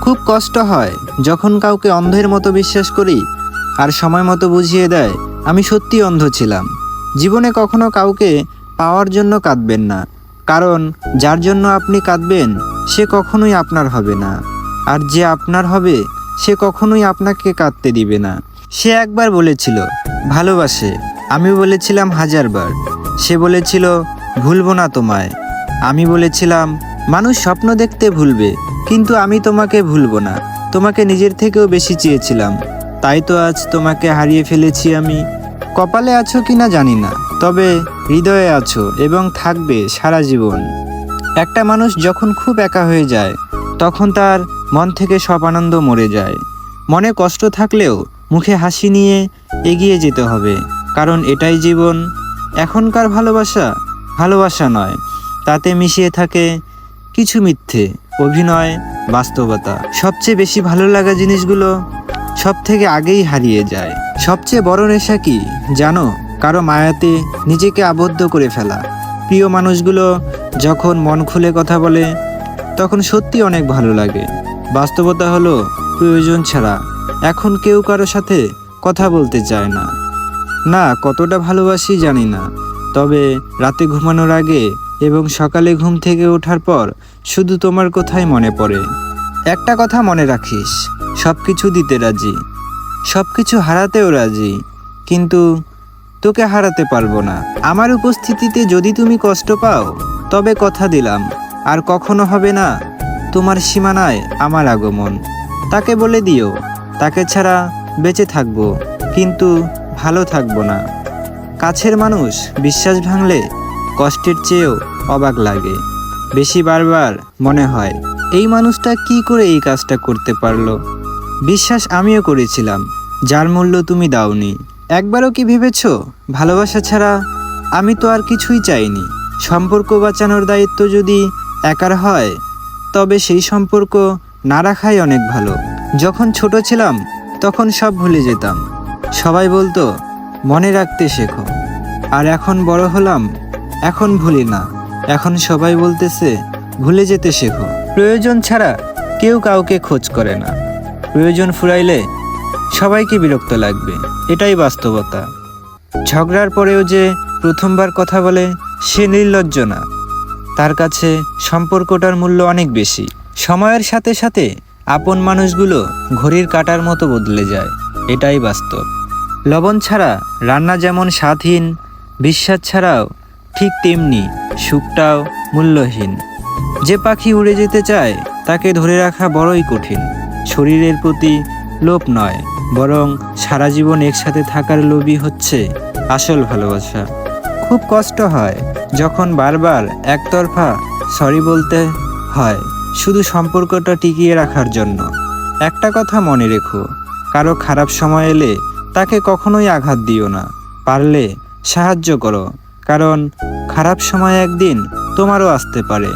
খুব কষ্ট হয় যখন কাউকে অন্ধের মতো বিশ্বাস করি আর সময় মতো বুঝিয়ে দেয় আমি সত্যি অন্ধ ছিলাম। জীবনে কখনো কাউকে পাওয়ার জন্য কাঁদবেন না, কারণ যার জন্য আপনি কাঁদবেন সে কখনোই আপনার হবে না, আর যে আপনার হবে সে কখনোই আপনাকে কাঁদতে দিবে না। সে একবার বলেছিল ভালোবাসে, আমি বলেছিলাম হাজারবার। সে বলেছিল ভুলবো না তোমায়, আমি বলেছিলাম মানুষ স্বপ্ন দেখতে ভুলবে, কিন্তু আমি তোমাকে ভুলবো না। তোমাকে নিজের থেকেও বেশি চেয়েছিলাম, তাই তো আজ তোমাকে হারিয়ে ফেলেছি আমি। কপালে আছো কিনা জানি না, তবে হৃদয়ে আছো এবং থাকবে সারা জীবন। একটা মানুষ যখন খুব একা হয়ে যায় তখন তার মন থেকে সব আনন্দ মরে যায়। মনে কষ্ট থাকলেও মুখে হাসি নিয়ে এগিয়ে যেতে হবে, কারণ এটাই জীবন। এখনকার ভালোবাসা ভালোবাসা নয়, তাতে মিশিয়ে থাকে কিছু মিথ্যে অভিনয়, বাস্তবতা। সবচেয়ে বেশি ভালো লাগা জিনিসগুলো সব থেকে আগেই হারিয়ে যায়। সবচেয়ে বড় নেশা কি জানো? কারো মায়াতে নিজেকে আবদ্ধ করে ফেলা। প্রিয় মানুষগুলো যখন মন খুলে কথা বলে তখন সত্যি অনেক ভালো লাগে। বাস্তবতা হলো প্রয়োজন ছাড়া এখন কেউ কারো সাথে কথা বলতে চায় না। না কতটা ভালোবাসি জানি না, তবে রাতে ঘুমানোর আগে এবং সকালে ঘুম থেকে ওঠার পর শুধু তোমার কথাই মনে পড়ে। একটা কথা মনে রাখিস, সব কিছু দিতে রাজি, সব কিছু হারাতেও রাজি, কিন্তু তোকে হারাতে পারবো না। আমার উপস্থিতিতে যদি তুমি কষ্ট পাও তবে কথা দিলাম আর কখনো হবে না তোমার সীমানায় আমার আগমন। তাকে বলে দিও তাকে ছাড়া বেঁচে থাকবো, কিন্তু ভালো থাকবো না। কাছের মানুষ বিশ্বাস ভাঙলে কষ্টের চেয়েও অবাক লাগে বেশি। বারবার মনে হয় এই মানুষটা কি করে এই কাজটা করতে পারলো। বিশ্বাস আমিও করেছিলাম, যার মূল্য তুমি দাওনি। একবারও কি ভেবেছো ভালোবাসা ছাড়া আমি তো আর কিছুই চাইনি। সম্পর্ক বাঁচানোর দায়িত্ব যদি একার হয় তবে সেই সম্পর্ক না রাখাই অনেক ভালো। যখন ছোট ছিলাম তখন সব ভুলে যেতাম, সবাই বলতো মনে রাখতে শেখো। আর এখন বড় হলাম, এখন ভুলি না। এখন সবাই বলতেছে ভুলে যেতে শেখো। প্রয়োজন ছাড়া কেউ কাউকে খোঁজ করে না, প্রয়োজন ফুরাইলে সবাইকে বিরক্ত লাগবে, এটাই বাস্তবতা। ঝগড়ার পরেও যে প্রথমবার কথা বলে সে নির্লজ্জ না, তার কাছে সম্পর্কটার মূল্য অনেক বেশি। সময়ের সাথে সাথে আপন মানুষগুলো ঘড়ির কাঁটার মতো বদলে যায়, এটাই বাস্তব। লবণ ছাড়া রান্না যেমন স্বাদহীন, বিশ্বাস ছাড়াও ঠিক তেমনি সুখটাও মূল্যহীন। যে পাখি উড়ে যেতে চায় তাকে ধরে রাখা বড়ই কঠিন। শরীরের প্রতি লোভ নয়, বরং সারা জীবন একসাথে থাকার লোভই হচ্ছে আসল ভালোবাসা। খুব কষ্ট হয় যখন বারবার একতরফা সরি বলতে হয় শুধু সম্পর্কটা টিকিয়ে রাখার জন্য। একটা কথা মনে রেখো, কারো খারাপ সময় এলে তাকে কখনোই আঘাত দিও না, পারলে সাহায্য করো, কারণ খারাপ সময় একদিন তোমারও আসতে পারে।